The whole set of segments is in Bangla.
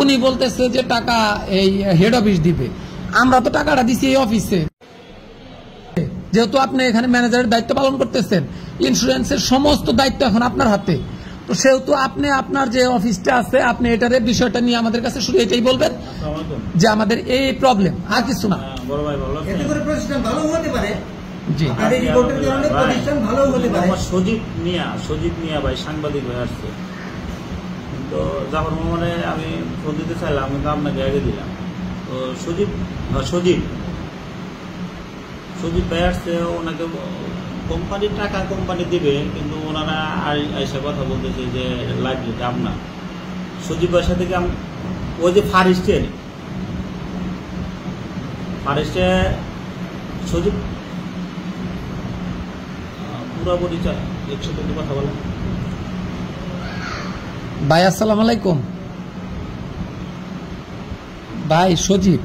উনি বলতেছে যে টাকা এই হেড অফিস দিবে। আমরা তো টাকাটা দিছি এই অফিসে, যেহেতু আপনি এখানে ম্যানেজারের দায়িত্ব পালন করতেছেন, ইন্স্যুরেন্সের সমস্ত দায়িত্ব এখন আপনার হাতে। তো সেহেতু আপনি আপনার যে অফিসটা আছে আপনি এটার বিষয়টা নিয়ে আমাদের কাছে শুধু এটাই বলবেন যে আমাদের এই প্রবলেম, আর কিছু না। জি সজীব মিয়া ভাই সাংবাদিক হয়ে আসছে, তো জাফর মোহাম্মদে আমি ফোন দিতে চাইলাম কিন্তু আপনাকে আগে দিলাম। তো সজীব ভাই আসছে, ওনাকে কোম্পানির টাকা কোম্পানি দিবে, কিন্তু ওনারা আইসা কথা বলতেছে যে লাইব্রেরিটা আপনার। সজীব ভাইয়ের সাথে ওই যে ফারিস্টে সজীব পুরো পরিচয় একসাথে কথা বলেন। ভাই আসসালামু আলাইকুম। ভাই সজীব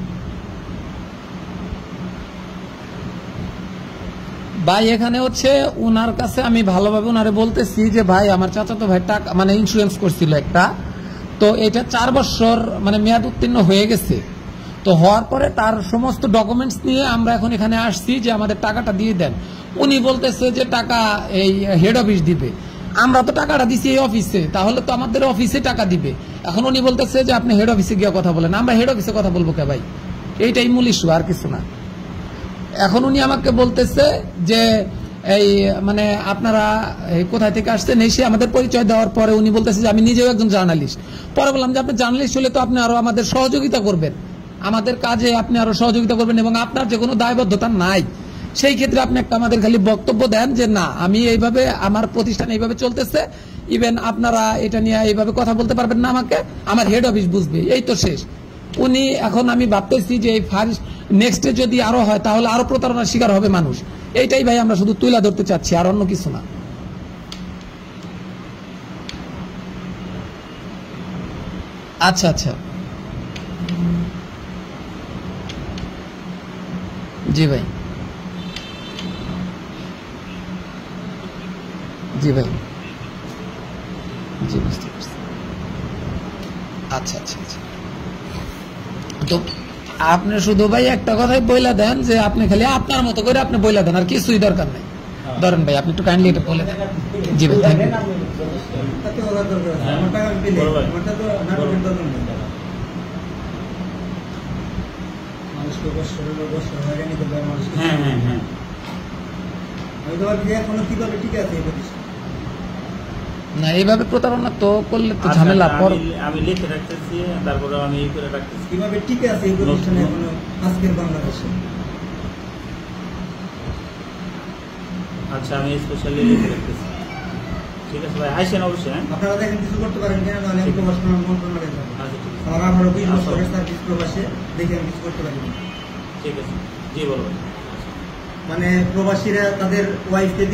ভাই, এখানে হচ্ছে ওনার কাছে আমি ভালোভাবে ওনারে বলতেছি যে ভাই আমার চাচাতো ভাই টাকা মানে ইন্স্যুরেন্স করছিল একটা, তো এটা 4 বছর মানে মেয়াদ উত্তীর্ণ হয়ে গেছে। তো হওয়ার পরে তার সমস্ত ডকুমেন্টস নিয়ে আমরা এখন এখানে আসছি যে আমাদের টাকাটা দিয়ে দেন। উনি বলতেছে যে টাকা এই হেড অফিস দিবে। আমরা তো টাকাটা দিছি এই অফিসে, তাহলে তো আমাদের অফিসে টাকা দিবে। এখন উনি বলতেছে যে আপনি হেড অফিসে গিয়ে কথা বলেন। আমরা হেড অফিসে কথা বলবো কে ভাই? এইটাই মূল ইস্যু, আর কিছু না। এখন উনি আমাকে বলতেছে যে এই মানে আপনারা কোথায় থেকে আসছেন, এসে আমাদের পরিচয় দেওয়ার পরে উনি বলতেছে যে আমি নিজেও একজন জার্নালিস্ট। পরে বললাম যে আপনি জার্নালিস্ট হলে তো আপনি আরো আমাদের সহযোগিতা করবেন, আমাদের কাজে আপনি আরো সহযোগিতা করবেন, এবং আপনার যে কোনো দায়বদ্ধতা নাই। সেই ক্ষেত্রে আপনি একটা আমাদের খালি বক্তব্য দেন যে না, আমি এইভাবে আমার প্রতিষ্ঠান এইভাবে চলতেছে, ইভেন আপনারা এটা নিয়ে এইভাবে কথা বলতে পারবেন না, আমাকে আমার হেড অফিস বুঝবে, এই তো শেষ। উনি এখন আমি ভাবতেছি যে এই ফার্স্ট নেক্সটে যদি আরো হয় তাহলে আরো প্রতারণার শিকার হবে মানুষ। এইটাই ভাই আমরা শুধু তুলে ধরতে চাচ্ছি, আর অন্য কিছু না। আচ্ছা আচ্ছা, জি ভাই, জি ভাই, জি বুঝতে পারছি। আচ্ছা আচ্ছা আচ্ছা, তো আপনি শুধু ভাই একটা কথাই বইলা দেন যে আপনি খালি আপনার মতো করে আপনি বইলা দেন, আর কিছুই দরকার নেই। ধরেন ভাই আপনি একটু কাইন্ডলি এটা বলে দেন। জি ভাই, থ্যাংক ইউ। না এইভাবে প্রতারণা তো করলে তো ঝামেলা। আমি লিখে রাখতেছি, তারপরে আমি এই করে রাখতেছি কিভাবে ঠিক আছে এই প্রতিষ্ঠানে এখনো আজকের বাংলাদেশে। আচ্ছা আমি স্পেশালি লিখে রাখতেছি। ঠিক আছে ভাই, আইসেন অবশ্যই। আপনারা দেখেন কিছু করতে পারেন কিনা, তাহলে আমি প্রবাস মন্ত্রণালয়ে যাবো। আমার 20 বছরের সার্ভিস প্রবাসে, দেখে আমি কিছু করতে পারি। ঠিক আছে, জি বলবেন। মানে প্রবাসীরা তাদের ওয়াইফকে